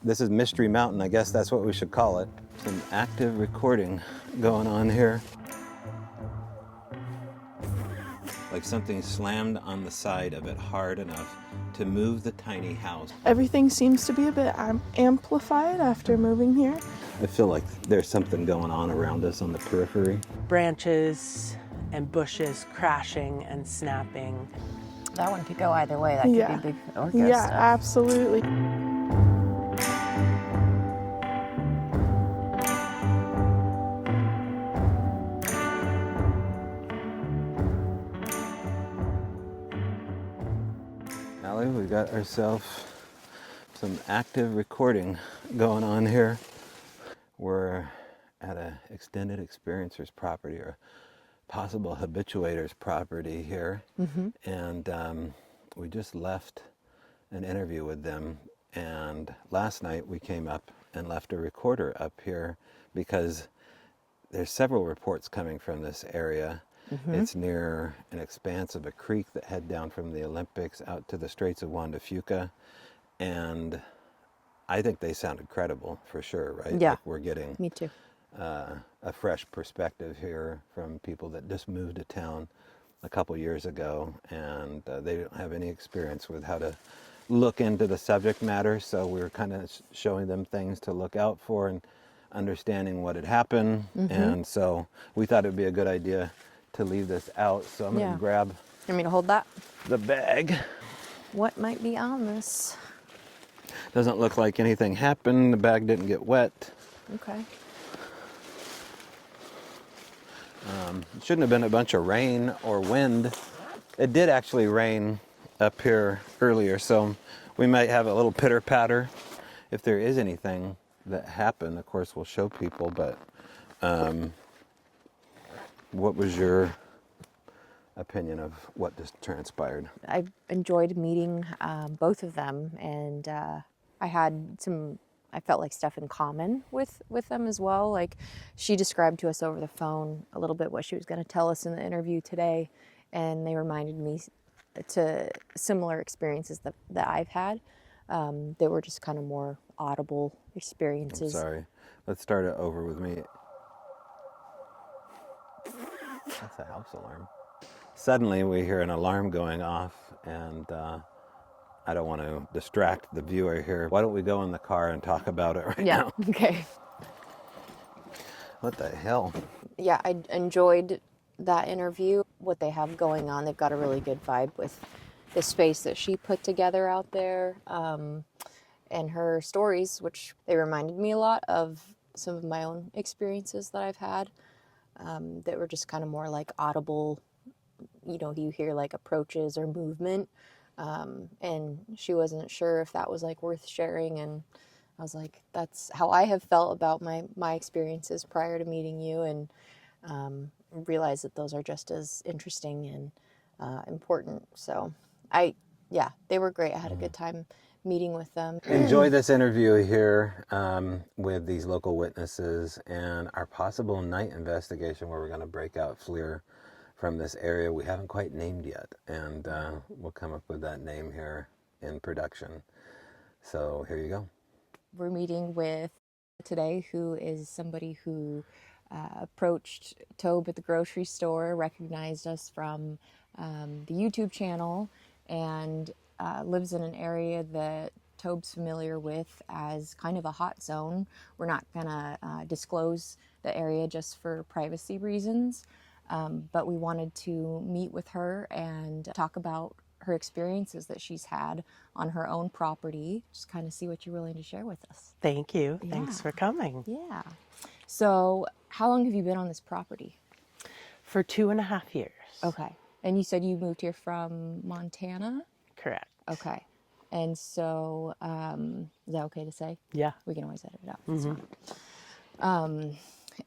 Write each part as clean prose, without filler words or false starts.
This is Mystery Mountain, I guess that's what we should call it. Some active recording going on here. Like something slammed on the side of it hard enough to move the tiny house. Everything seems to be a bit amplified after moving here. I feel like there's something going on around us on the periphery. Branches and bushes crashing and snapping. That one could go either way. That could Yeah. be Bigfoot or ghost Yeah, stuff. absolutely. Allie, we got ourselves some active recording going on here. We're at an extended experiencer's property, or possible habituator's property here. And we just left an interview with them, and last night we came up and left a recorder up here because there's several reports coming from this area. It's near an expanse of a creek that head down from the Olympics out to the Straits of Juan de Fuca, and I think they sounded credible for sure, right? Yeah. Like we're getting Me too. a fresh perspective here from people that just moved to town a couple years ago, and they don't have any experience with how to look into the subject matter, so we were kind of showing them things to look out for and understanding what had happened. And so we thought it'd be a good idea to leave this out, so I'm gonna grab You want me to hold that? the bag. What might be on this? Doesn't look like anything happened. The bag didn't get wet. Okay. It shouldn't have been a bunch of rain or wind. It did actually rain up here earlier, so we might have a little pitter patter. If there is anything that happened, of course we'll show people, but what was your opinion of what just transpired? I enjoyed meeting both of them, and I felt like stuff in common with them as well. Like, she described to us over the phone a little bit what she was going to tell us in the interview today, and they reminded me to similar experiences that I've had. They were just kind of more audible experiences. I'm sorry. Let's start it over with me. That's a house alarm. Suddenly we hear an alarm going off, and I don't want to distract the viewer here. Why don't we go in the car and talk about it right now? Yeah, okay. What the hell? Yeah, I enjoyed that interview. What they have going on, they've got a really good vibe with the space that she put together out there, and her stories, which they reminded me a lot of some of my own experiences that I've had, that were just kind of more like audible. You know, you hear like approaches or movement, and she wasn't sure if that was like worth sharing, and I was like, that's how I have felt about my experiences prior to meeting you, and realize that those are just as interesting and important. So they were great. I had a good time meeting with them. Enjoy this interview here with these local witnesses and our possible night investigation where we're going to break out FLIR from this area we haven't quite named yet, and we'll come up with that name here in production. So here you go. We're meeting with today, who is somebody who approached Tobe at the grocery store, recognized us from the YouTube channel, and lives in an area that Tobe's familiar with as kind of a hot zone. We're not gonna disclose the area just for privacy reasons, but we wanted to meet with her and talk about her experiences that she's had on her own property, just kind of see what you're willing to share with us. Thank you. Yeah. Thanks for coming. Yeah. So how long have you been on this property? For 2.5 years. Okay. And you said you moved here from Montana? Correct. Okay. And so, is that okay to say? Yeah. We can always edit it out. That's fine.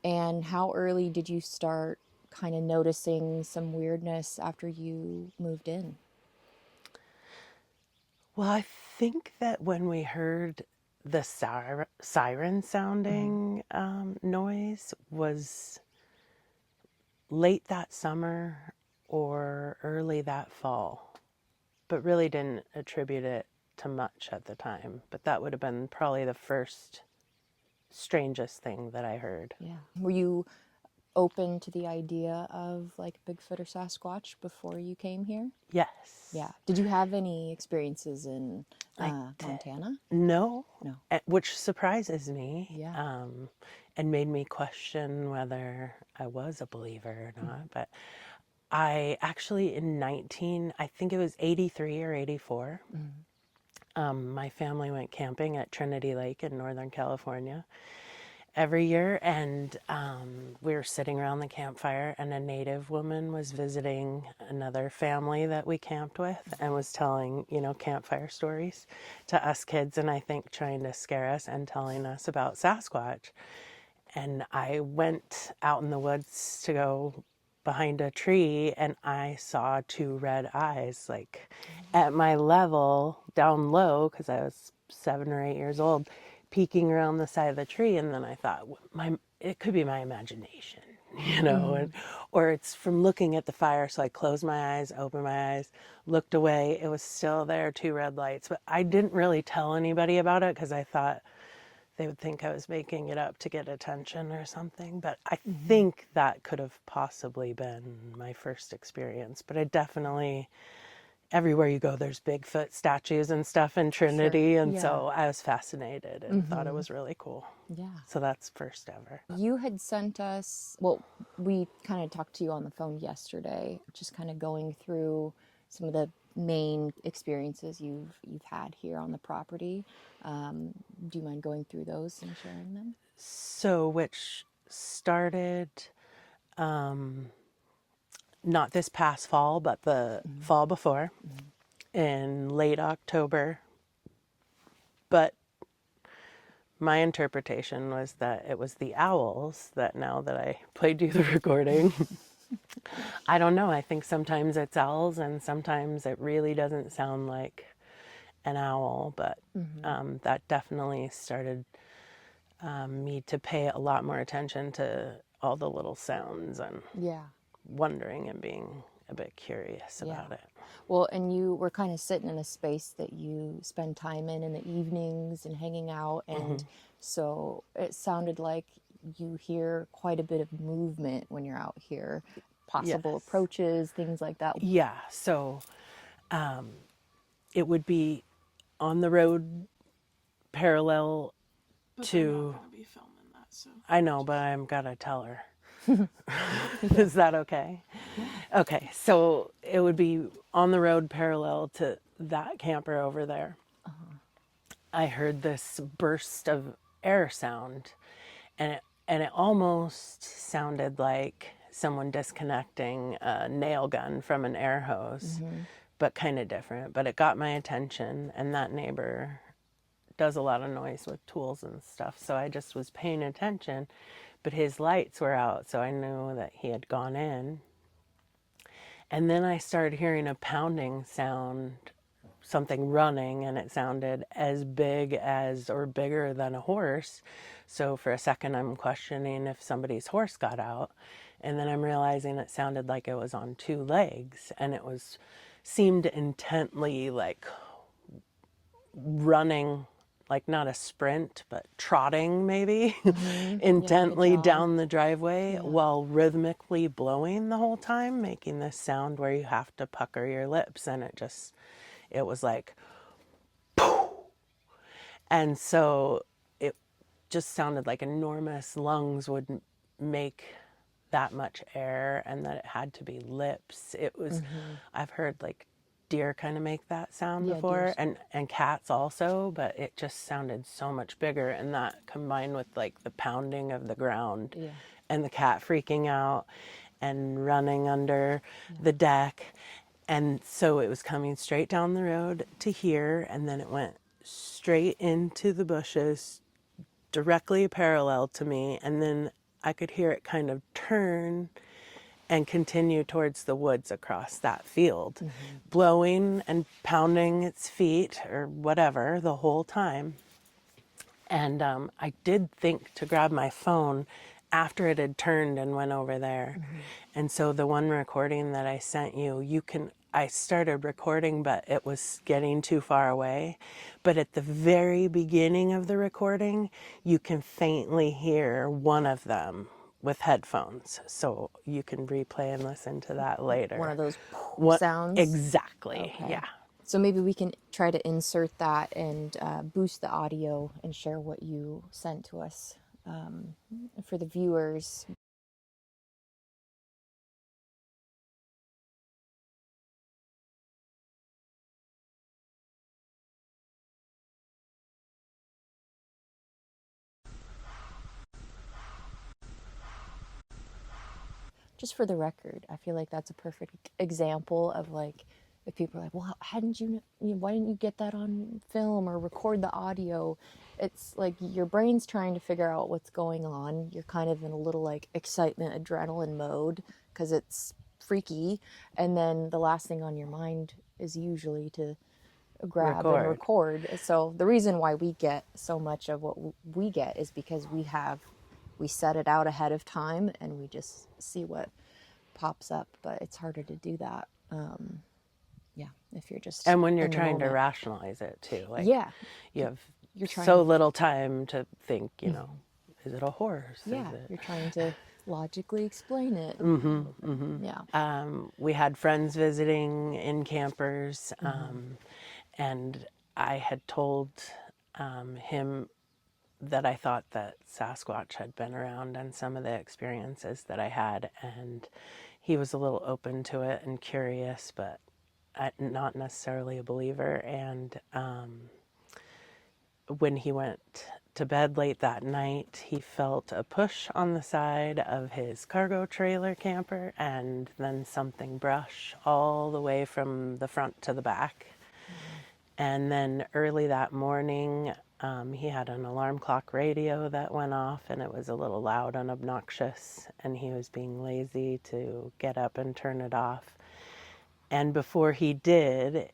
And how early did you start kind of noticing some weirdness after you moved in? Well, I think that when we heard the siren sounding noise was late that summer or early that fall, but really didn't attribute it to much at the time, but that would have been probably the first strangest thing that I heard. Yeah. Were you open to the idea of like Bigfoot or Sasquatch before you came here? Yes. Yeah. Did you have any experiences in I Montana? No. No. Which surprises me. Yeah. And made me question whether I was a believer or not. But I actually I think it was 83 or 84, my family went camping at Trinity Lake in Northern California every year, and we were sitting around the campfire, and a native woman was visiting another family that we camped with and was telling, campfire stories to us kids, and I think trying to scare us and telling us about Sasquatch. And I went out in the woods to go behind a tree, and I saw two red eyes, like at my level, down low, because I was 7 or 8 years old, peeking around the side of the tree. And then I thought, it could be my imagination, or it's from looking at the fire. So I closed my eyes, opened my eyes, looked away. It was still there, two red lights. But I didn't really tell anybody about it because I thought they would think I was making it up to get attention or something. But I think that could have possibly been my first experience. But I definitely, everywhere you go, there's Bigfoot statues and stuff in Trinity. Sure. And Yeah. so I was fascinated and thought it was really cool. Yeah. So that's first ever. You had sent us, well, we kind of talked to you on the phone yesterday, just kind of going through some of the main experiences you've had here on the property. Do you mind going through those and sharing them? So, which started not this past fall, but the fall before, in late October. But my interpretation was that it was the owls that, now that I played you the recording, I don't know. I think sometimes it's owls and sometimes it really doesn't sound like an owl, but that definitely started me to pay a lot more attention to all the little sounds and wondering and being a bit curious about it. Well, and you were kind of sitting in a space that you spend time in the evenings and hanging out, and so it sounded like you hear quite a bit of movement when you're out here, possible approaches, things like that. Yeah, so it would be on the road parallel to... I'm not gonna be filming that, so. I know, but I'm gotta tell her. Is that okay? Okay, so it would be on the road parallel to that camper over there. I heard this burst of air sound, and it almost sounded like someone disconnecting a nail gun from an air hose, but kind of different. But it got my attention, and that neighbor does a lot of noise with tools and stuff, so I just was paying attention. But his lights were out, so I knew that he had gone in. And then I started hearing a pounding sound, something running, and it sounded as big as or bigger than a horse. So for a second I'm questioning if somebody's horse got out, and then I'm realizing it sounded like it was on two legs, and it seemed intently like running, like not a sprint, but trotting maybe, intently down the driveway while rhythmically blowing the whole time, making this sound where you have to pucker your lips. And it was like, poof. And so it just sounded like enormous lungs would make that much air, and that it had to be lips. It was, I've heard like deer kind of make that sound before, and cats also, but it just sounded so much bigger. And that combined with like the pounding of the ground and the cat freaking out and running under the deck. And so it was coming straight down the road to here, and then it went straight into the bushes directly parallel to me, and then I could hear it kind of turn and continue towards the woods across that field, blowing and pounding its feet or whatever the whole time. And I did think to grab my phone after it had turned and went over there. And so the one recording that I sent you, I started recording, but it was getting too far away. But at the very beginning of the recording, you can faintly hear one of them with headphones. So you can replay and listen to that later. One of those What sounds? exactly? Okay. Yeah. So maybe we can try to insert that and boost the audio and share what you sent to us for the viewers. Just for the record, I feel like that's a perfect example of like, if people are like, well, why didn't you get that on film or record the audio? It's like your brain's trying to figure out what's going on. You're kind of in a little like excitement, adrenaline mode because it's freaky. And then the last thing on your mind is usually to grab and record. So the reason why we get so much of what we get is because we set it out ahead of time and we just see what pops up, but it's harder to do that. Yeah, if you're just and when you're trying to rationalize it too, like you have so little time to think, you know, is it a horse? Yeah, you're trying to logically explain it. Yeah. We had friends visiting in campers, and I had told him that I thought that Sasquatch had been around and some of the experiences that I had, and he was a little open to it and curious, but not necessarily a believer. And when he went to bed late that night, he felt a push on the side of his cargo trailer camper and then something brush all the way from the front to the back. And then early that morning, he had an alarm clock radio that went off, and it was a little loud and obnoxious, and he was being lazy to get up and turn it off. And before he did,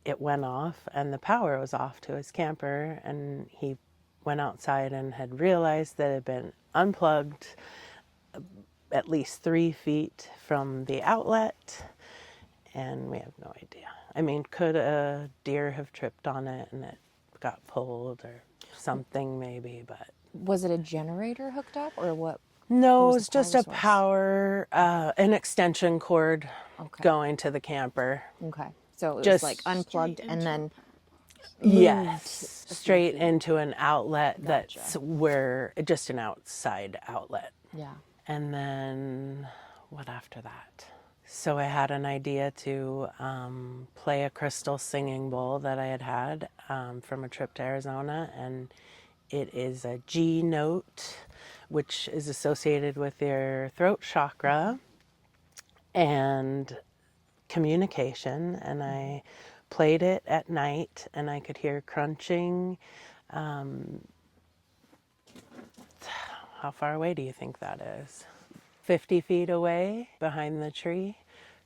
it went off and the power was off to his camper, and he went outside and had realized that it had been unplugged at least 3 feet from the outlet, and we have no idea. I mean, could a deer have tripped on it and it got pulled or something maybe, but... Was it a generator hooked up or what? No, it was just a power, an extension cord going to the camper. Okay. So it was like unplugged and then yes, straight into an outlet. That's where, just an outside outlet. Yeah. And then what after that? So I had an idea to play a crystal singing bowl that I had from a trip to Arizona, and it is a G note, which is associated with your throat chakra and communication. And I played it at night, and I could hear crunching. How far away do you think that is? 50 feet away behind the tree,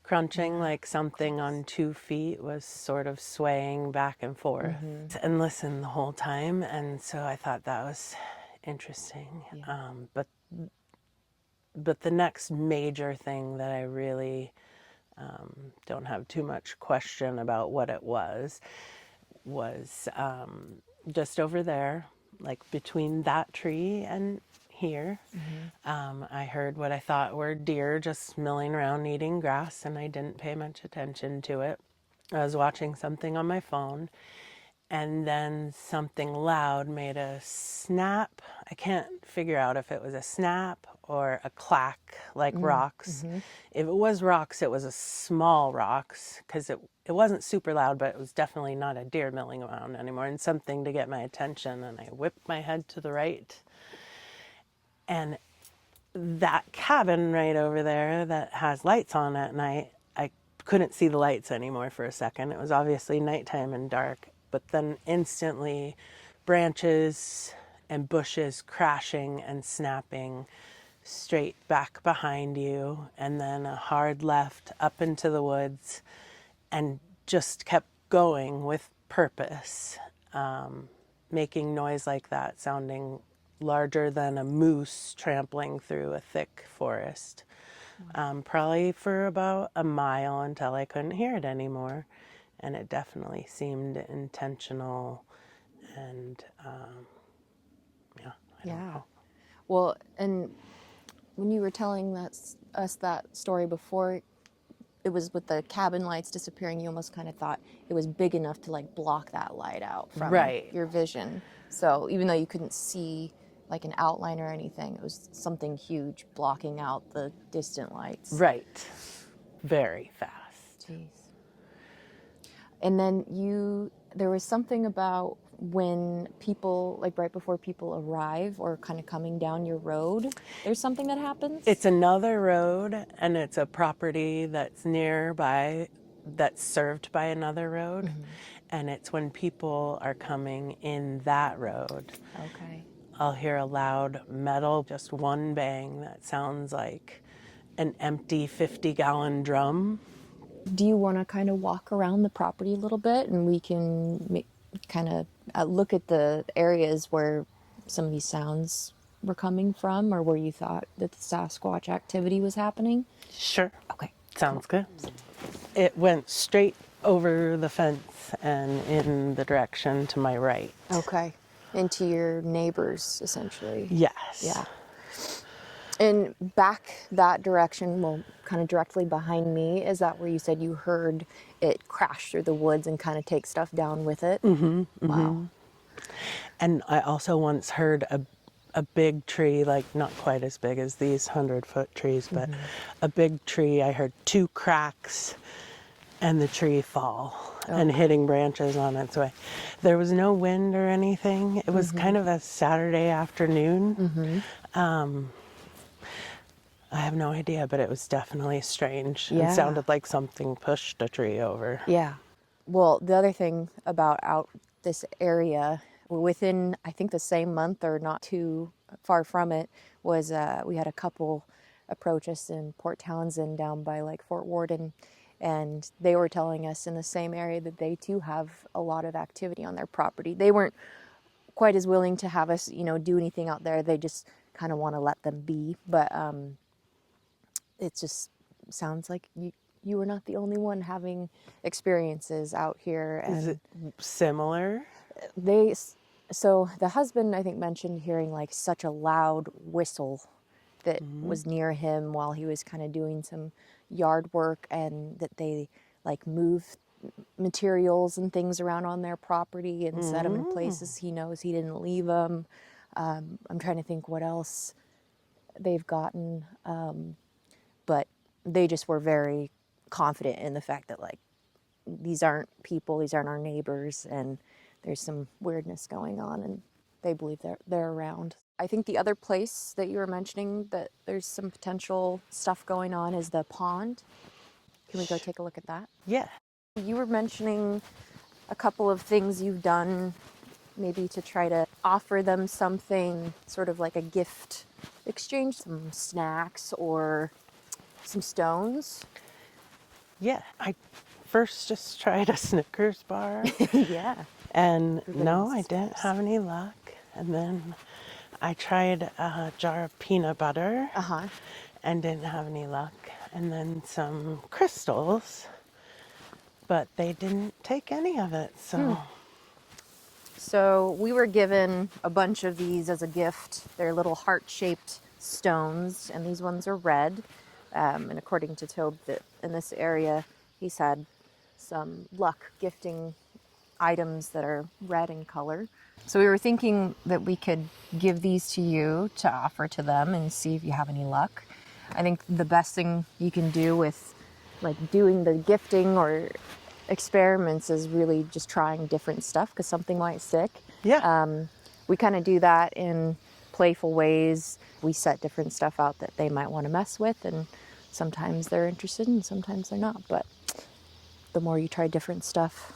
crunching like something on 2 feet was sort of swaying back and forth, and listened the whole time. And so I thought that was interesting. But the next major thing that I really don't have too much question about what it was just over there, like between that tree and here. I heard what I thought were deer just milling around eating grass, and I didn't pay much attention to it. I was watching something on my phone, and then something loud made a snap. I can't figure out if it was a snap or a clack, like rocks. If it was rocks, it was a small rocks, because it wasn't super loud, but it was definitely not a deer milling around anymore, and something to get my attention. And I whipped my head to the right, and that cabin right over there that has lights on at night, I couldn't see the lights anymore for a second. It was obviously nighttime and dark, but then instantly branches and bushes crashing and snapping straight back behind you, and then a hard left up into the woods, and just kept going with purpose, making noise like that, sounding larger than a moose trampling through a thick forest. probably for about a mile until I couldn't hear it anymore. And it definitely seemed intentional and, yeah, I don't know. Well, and when you were telling us that story before, it was with the cabin lights disappearing, you almost kind of thought it was big enough to like block that light out from Right. your vision. So even though you couldn't see like an outline or anything, it was something huge blocking out the distant lights. Right. Very fast. Jeez. And then there was something about when people, like right before people arrive or kind of coming down your road, there's something that happens? It's another road, and it's a property that's nearby, that's served by another road. And it's when people are coming in that road. Okay. I'll hear a loud metal, just one bang that sounds like an empty 50-gallon drum. Do you want to kind of walk around the property a little bit and we can kind of look at the areas where some of these sounds were coming from or where you thought that the Sasquatch activity was happening? Sure. Okay. Sounds good. It went straight over the fence and in the direction to my right. Okay. Into your neighbors, essentially. Yes. Yeah. And back that direction, well, kind of directly behind me, is that where you said you heard it crash through the woods and kind of take stuff down with it? Wow. And I also once heard a big tree, like not quite as big as these 100-foot trees, but a big tree. I heard two cracks and the tree fall and hitting branches on its way. There was no wind or anything. It was kind of a Saturday afternoon. I have no idea, but it was definitely strange. Yeah. It sounded like something pushed a tree over. Yeah. Well, the other thing about out this area, within, I think, the same month or not too far from it, was we had a couple approach us in Port Townsend down by like Fort Worden, and they were telling us in the same area that they too have a lot of activity on their property. They weren't quite as willing to have us, do anything out there. They just kind of want to let them be. But it just sounds like you were not the only one having experiences out here. And Is it similar? So the husband, I think, mentioned hearing like such a loud whistle that was near him while he was kind of doing some yard work, and that they like move materials and things around on their property and set them in places he knows he didn't leave them. I'm trying to think what else they've gotten, but they just were very confident in the fact that like these aren't people, these aren't our neighbors, and there's some weirdness going on, and they believe they're around. I think the other place that you were mentioning that there's some potential stuff going on is the pond. Can we go take a look at that? Yeah. You were mentioning a couple of things you've done maybe to try to offer them something, sort of like a gift exchange, some snacks or some stones. Yeah. I first just tried a Snickers bar. Yeah. And Everybody no, wants I didn't have any luck. And then I tried a jar of peanut butter and didn't have any luck. And then some crystals, but they didn't take any of it. So we were given a bunch of these as a gift. They're little heart-shaped stones, and these ones are red. And according to Tobe, that in this area, he's had some luck gifting items that are red in color. So we were thinking that we could give these to you to offer to them and see if you have any luck. I think the best thing you can do with like doing the gifting or experiments is really just trying different stuff, because something might stick. Yeah. We kind of do that in playful ways. We set different stuff out that they might want to mess with, and sometimes they're interested and sometimes they're not. But the more you try different stuff,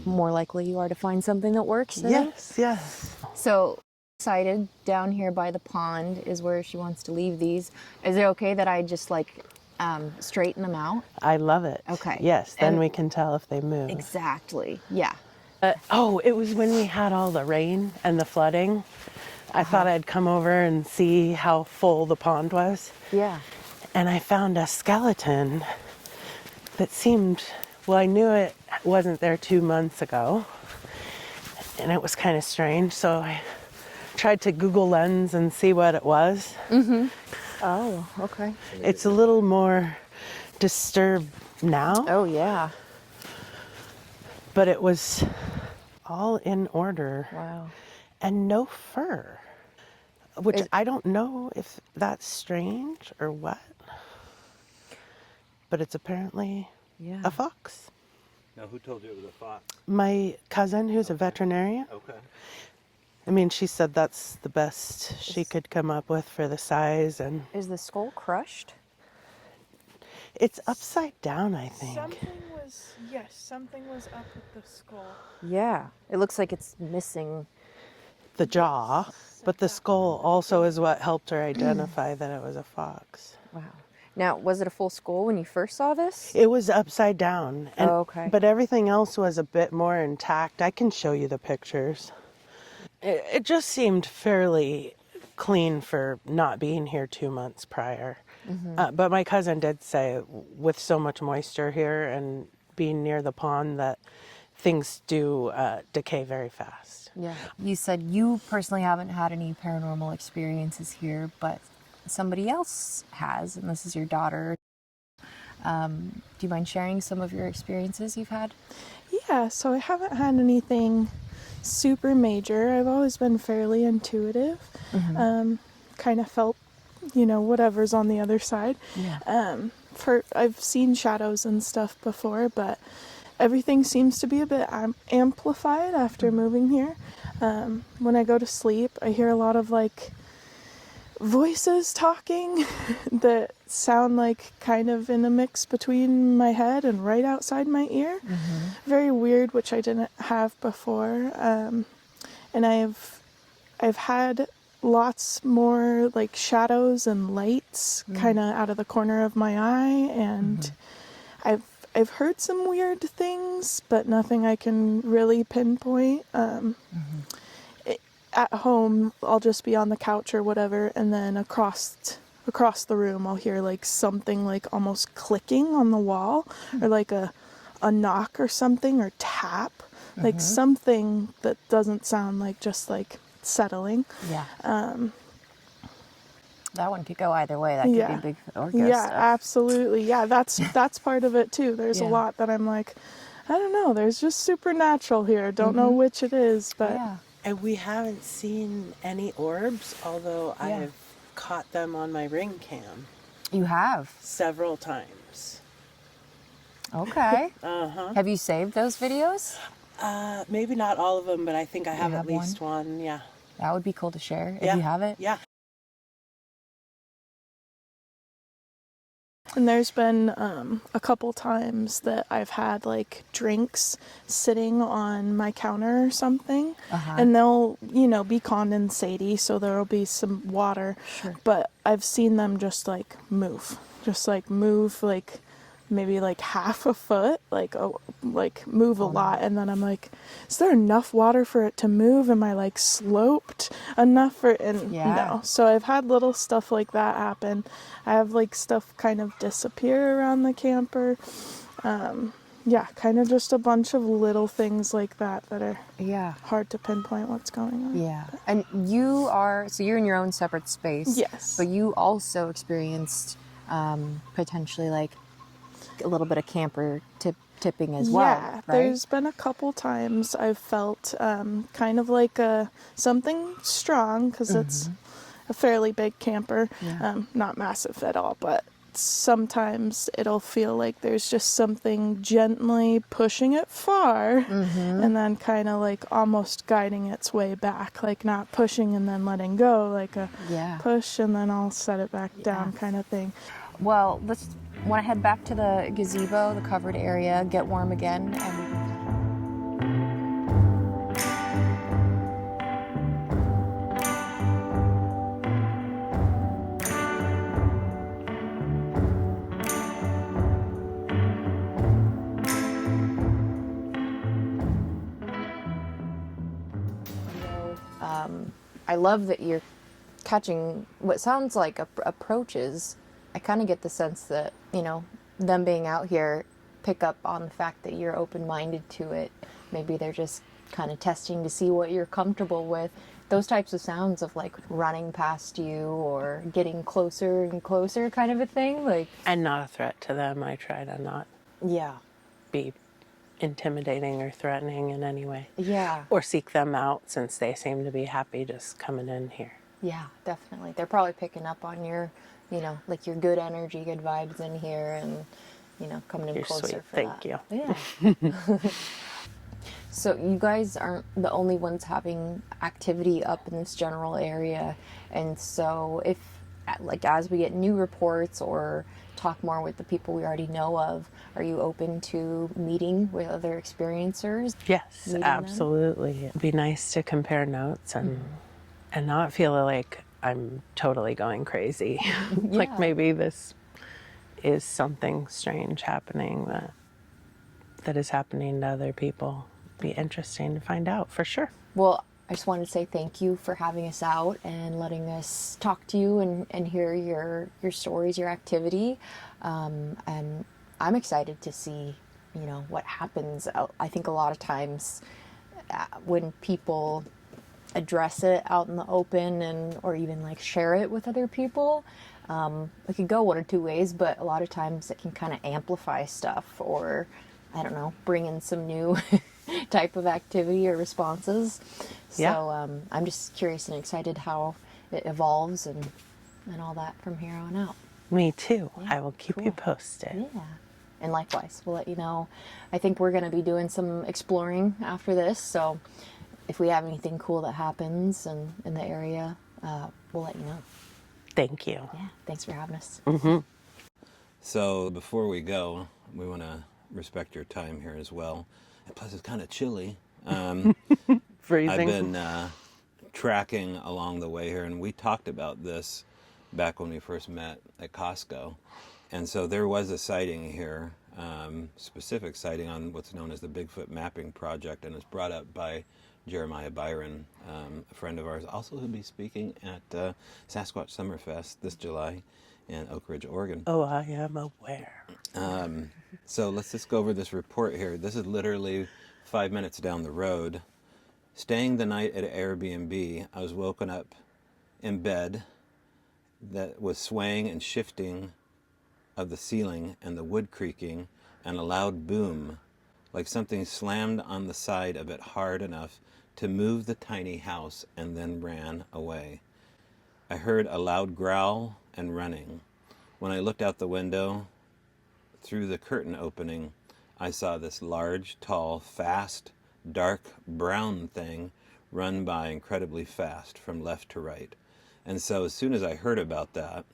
more likely you are to find something that works. Yes, yes. So excited, down here by the pond is where she wants to leave these. Is it okay that I just like straighten them out? I love it. Okay. Yes, then And- we can tell if they move. Exactly. Yeah. It was when we had all the rain and the flooding. I thought I'd come over and see how full the pond was. Yeah. and I found a skeleton that seemed, well, I knew it wasn't there 2 months ago, and it was kind of strange, so I tried to Google Lens and see what it was. Oh, okay. It's a little more disturbed now, Oh, yeah. but it was all in order Wow. and no fur, which Is- I don't know if that's strange or what, but it's apparently Yeah. a fox. Now, who told you it was a fox? My cousin, who's a veterinarian, Okay. I mean, she said that's the best she could come up with for the size, and Is the skull crushed? it's upside down, I think. Something was up with the skull. Yeah. It looks like it's missing. The jaw, but the skull also is what helped her identify that it was a fox. Wow. Now, was it a full skull when you first saw this? It was upside down, and, Oh, okay. but everything else was a bit more intact. I can show you the pictures. It just seemed fairly clean for not being here 2 months prior. But my cousin did say with so much moisture here and being near the pond that things do decay very fast. Yeah. You said you personally haven't had any paranormal experiences here, but somebody else has, and this is your daughter. Do you mind sharing some of your experiences you've had? Yeah, so I haven't had anything super major. I've always been fairly intuitive. Kind of felt, whatever's on the other side. Yeah. I've seen shadows and stuff before, but everything seems to be a bit amplified after moving here. When I go to sleep, I hear a lot of voices talking that sound like kind of in a mix between my head and right outside my ear. Very weird, which I didn't have before. And I've had lots more shadows and lights kind of out of the corner of my eye, and I've heard some weird things, but nothing I can really pinpoint. At home, I'll just be on the couch or whatever, and then across the room, I'll hear something almost clicking on the wall, or a knock or something, or tap, something that doesn't sound just settling. Yeah. That one could go either way. That could Yeah. be Bigfoot or ghost Yeah, stuff. absolutely. Yeah, that's part of it too. There's a Yeah. lot that I'm I don't know. There's just supernatural here. Don't know which it is, but Yeah. And we haven't seen any orbs, although Yeah. I've caught them on my ring cam You have. several times. Okay. Uh-huh. Have you saved those videos? Maybe not all of them, but I think I have at have least one. Yeah. That would be cool to share if Yeah. you have it. Yeah. and there's been a couple times that I've had drinks sitting on my counter or something, and they'll be condensate-y, so there'll be some water. Sure. But I've seen them just move, maybe half a foot, move a lot, and then I'm is there enough water for it to move? Am I sloped enough for Yeah. no. So I've had little stuff like that happen. I have stuff kind of disappear around the camper. Yeah, kind of just a bunch of little things like that are Yeah. hard to pinpoint what's going on. Yeah. And you're in your own separate space. Yes. But you also experienced potentially a little bit of camper tipping as well, Yeah, right? there's been a couple times I've felt kind of something strong, because it's a fairly big camper, not massive at all, but sometimes it'll feel like there's just something gently pushing it far, and then kind of almost guiding its way back, not pushing and then letting go, a Yeah. push and then I'll set it back down kind of thing. Well, let's want to head back to the gazebo, the covered area, get warm again, and I love that you're catching what sounds like approaches I kind of get the sense that, you know, them being out here pick up on the fact that you're open-minded to it. Maybe they're just kind of testing to see what you're comfortable with. Those types of sounds of like running past you or getting closer and closer kind of a thing. Like, And not a threat to them. I try to not yeah. be intimidating or threatening in any way. Yeah. Or seek them out since they seem to be happy just coming in here. Yeah, definitely. They're probably picking up on your, you know, like your good energy, good vibes in here and, you know, coming in You're closer sweet. for Thank that. you. Yeah. So you guys aren't the only ones having activity up in this general area. And so if, like, as we get new reports or talk more with the people we already know of, are you open to meeting with other experiencers? Yes, Meeting them? absolutely. It'd be nice to compare notes and not feel like I'm totally going crazy. Like Yeah. maybe this is something strange happening that is happening to other people. Be interesting to find out for sure. Well, I just wanted to say thank you for having us out and letting us talk to you and hear your stories, your activity. And I'm excited to see, you know, what happens. I think a lot of times when people address it out in the open and or even like share it with other people, it could go one or two ways, but a lot of times it can kind of amplify stuff or, I don't know, bring in some new type of activity or responses. So Yeah. I'm just curious and excited how it evolves and all that from here on out. Me too. Yeah, I will keep you cool. posted. Yeah. And likewise, we'll let you know. I think we're going to be doing some exploring after this. So if we have anything cool that happens in the area, we'll let you know. Thank you. Yeah. Thanks for having us. So before we go, we want to respect your time here as well. And plus, it's kind of chilly. Freezing. I've been tracking along the way here, and we talked about this back when we first met at Costco. And so there was a sighting here, specific sighting on what's known as the Bigfoot Mapping Project, and it's brought up by Jeremiah Byron, a friend of ours, also who'll be speaking at Sasquatch Summerfest this July in Oak Ridge, Oregon. Oh, I am aware. So let's just go over this report here. This is literally 5 minutes down the road. Staying the night at an Airbnb, I was woken up in bed that was swaying and shifting of the ceiling and the wood creaking and a loud boom, like something slammed on the side of it hard enough to move the tiny house and then ran away. I heard a loud growl and running. When I looked out the window, through the curtain opening, I saw this large, tall, fast, dark brown thing run by incredibly fast from left to right. And so as soon as I heard about that,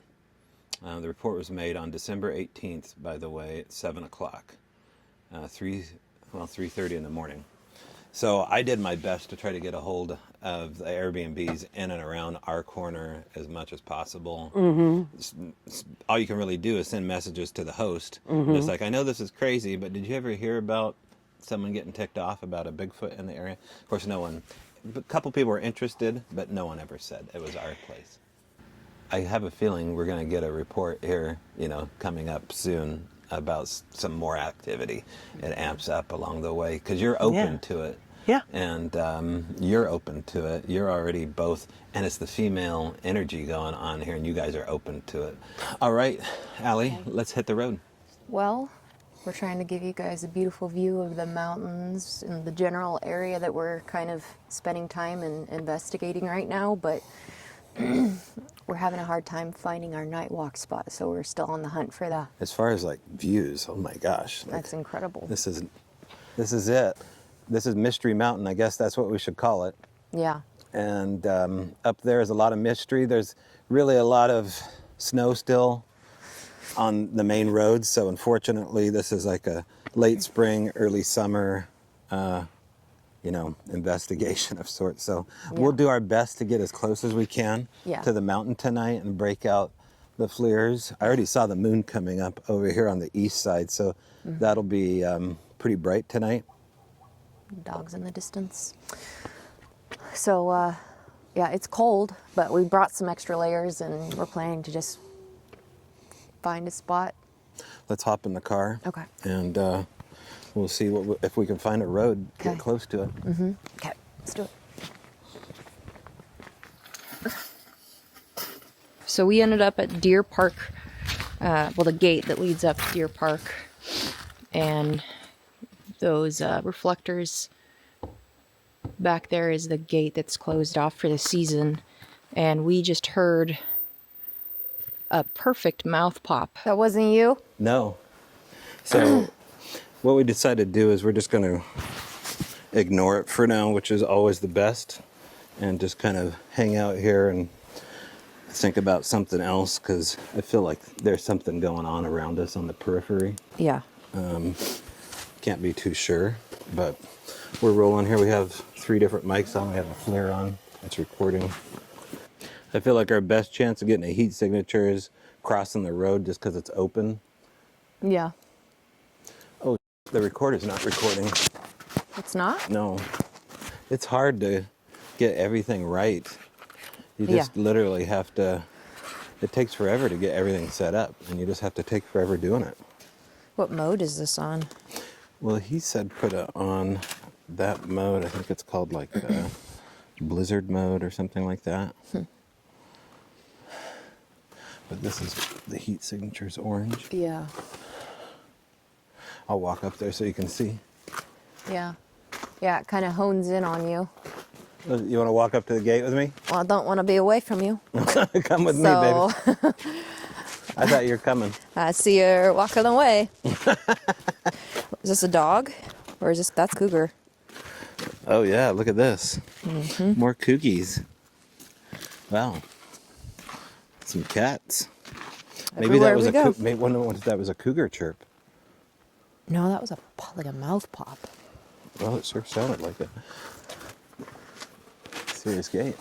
the report was made on December 18th, by the way, at 7 o'clock, 3:30 in the morning. So I did my best to try to get a hold of the Airbnbs in and around our corner as much as possible. All you can really do is send messages to the host. Just like, I know this is crazy, but did you ever hear about someone getting ticked off about a Bigfoot in the area? Of course, no one. A couple people were interested, but no one ever said it was our place. I have a feeling we're going to get a report here, coming up soon about some more activity. It amps up along the way because you're open to it. Yeah. And you're open to it. You're already both, and it's the female energy going on here, and you guys are open to it. All right, Allie, let's hit the road. Well, we're trying to give you guys a beautiful view of the mountains and the general area that we're kind of spending time and investigating right now, but we're having a hard time finding our night walk spot, so we're still on the hunt for that. As far as views, oh my gosh. That's incredible. This is it. This is Mystery Mountain. I guess that's what we should call it. Yeah. And up there is a lot of mystery. There's really a lot of snow still on the main roads. So unfortunately, this is like a late spring, early summer, investigation of sorts. So we'll do our best to get as close as we can to the mountain tonight and break out the flares. I already saw the moon coming up over here on the east side. So that'll be pretty bright tonight. Dogs in the distance. So, it's cold, but we brought some extra layers and we're planning to just find a spot? Let's hop in the car. Okay. And we'll see if we can find a road, Okay. get close to it. Okay, let's do it. So we ended up at Deer Park, the gate that leads up to Deer Park, and those reflectors back there is the gate that's closed off for the season, and we just heard a perfect mouth pop. That wasn't you? No. So what we decided to do is we're just going to ignore it for now, which is always the best, and just kind of hang out here and think about something else, because I feel like there's something going on around us on the periphery. Yeah. Can't be too sure, but we're rolling here. We have 3 different mics on. We have a flare on. It's recording. I feel like our best chance of getting a heat signature is crossing the road just because it's open. Yeah. Oh, the recorder's not recording. It's not? No. It's hard to get everything right. You just literally have to, it takes forever to get everything set up, and you just have to take forever doing it. What mode is this on? Well, he said put it on that mode. I think it's called like blizzard mode or something like that. But this is, the heat signature's orange. Yeah. I'll walk up there so you can see. Yeah. Yeah, it kind of hones in on you. You want to walk up to the gate with me? Well, I don't want to be away from you. Come with me, baby. I thought you were coming. I see you're walking away. Is this a dog? Or is this, that's cougar? Oh yeah, look at this. More coogies. Wow. Some cats. Maybe that was maybe wonder if that was a cougar chirp. No, that was like a mouth pop. Well, it sure sounded like it. Serious gate.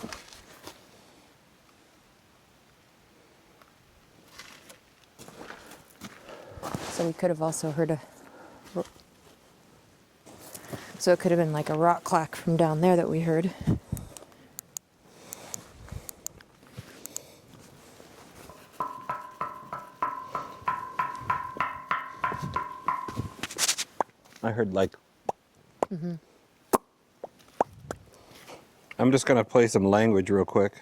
So we could have also heard a... So it could have been like a rock clack from down there that we heard. I heard like... I'm just going to play some language real quick.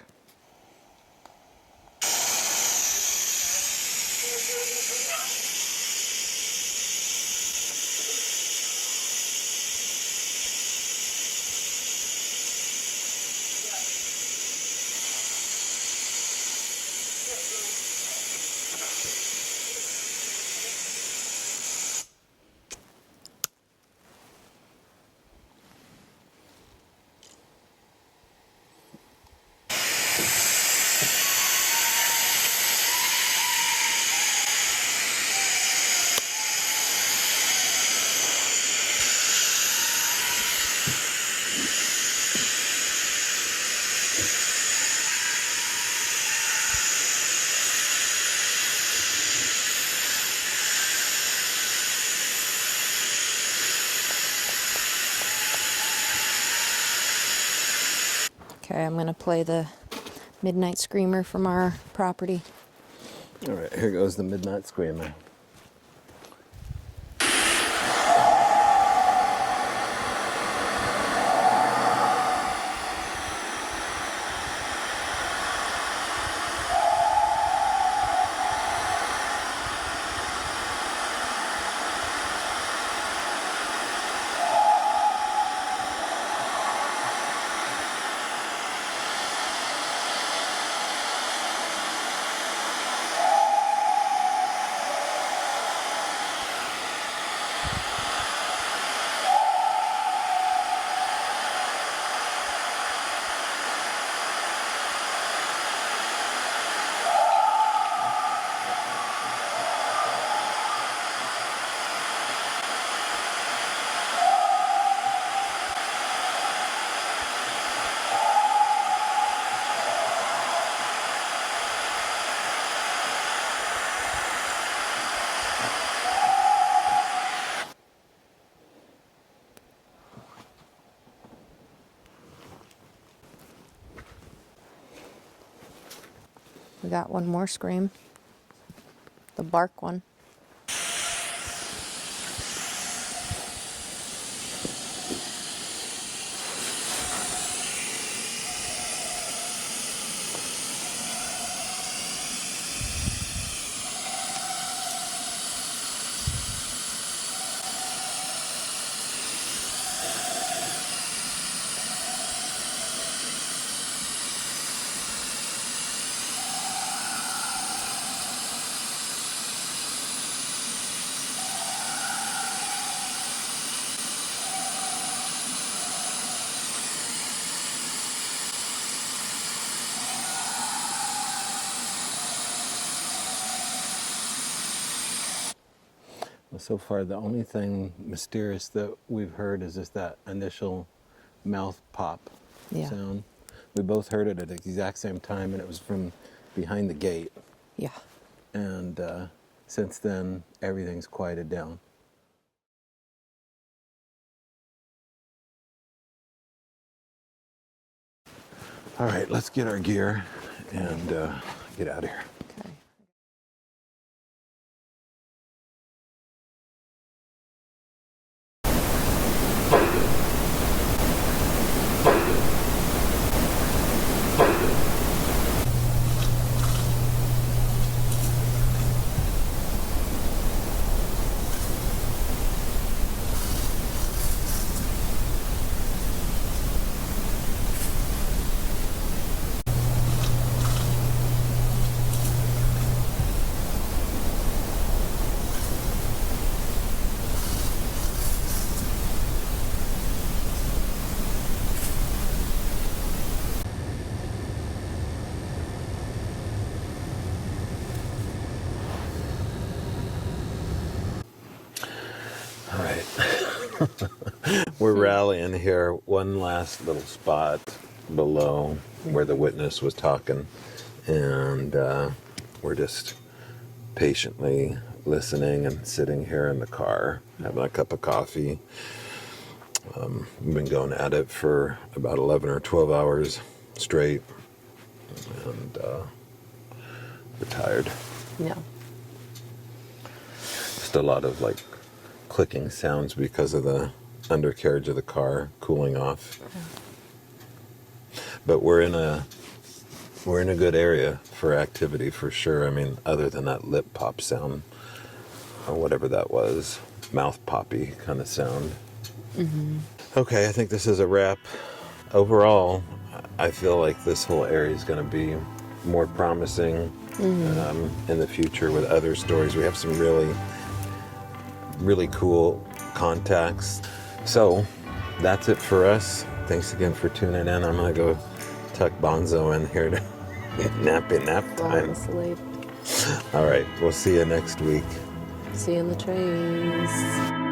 Okay, I'm going to play the Midnight Screamer from our property. All right, here goes the Midnight Screamer. We got one more scream. the bark one. So far, the only thing mysterious that we've heard is just that initial mouth pop sound. We both heard it at the exact same time, and it was from behind the gate. Yeah. And since then, everything's quieted down. All right, let's get our gear and get out of here. Okay. All right. We're rallying here. One last little spot below where the witness was talking. And we're just patiently listening and sitting here in the car, having a cup of coffee. We've been going at it for about 11 or 12 hours straight. And we're tired. Yeah. Just a lot of like clicking sounds because of the undercarriage of the car cooling off. But we're in a good area for activity for sure. I mean, other than that lip pop sound or whatever that was, mouth poppy kind of sound. Mm-hmm. Okay, I think this is a wrap. Overall, I feel like this whole area is going to be more promising in the future with other stories. We have some really cool contacts. So that's it for us. Thanks again for tuning in. I'm going to go tuck Bonzo in here to nap time. Asleep. All right, we'll see you next week. See you in the trees.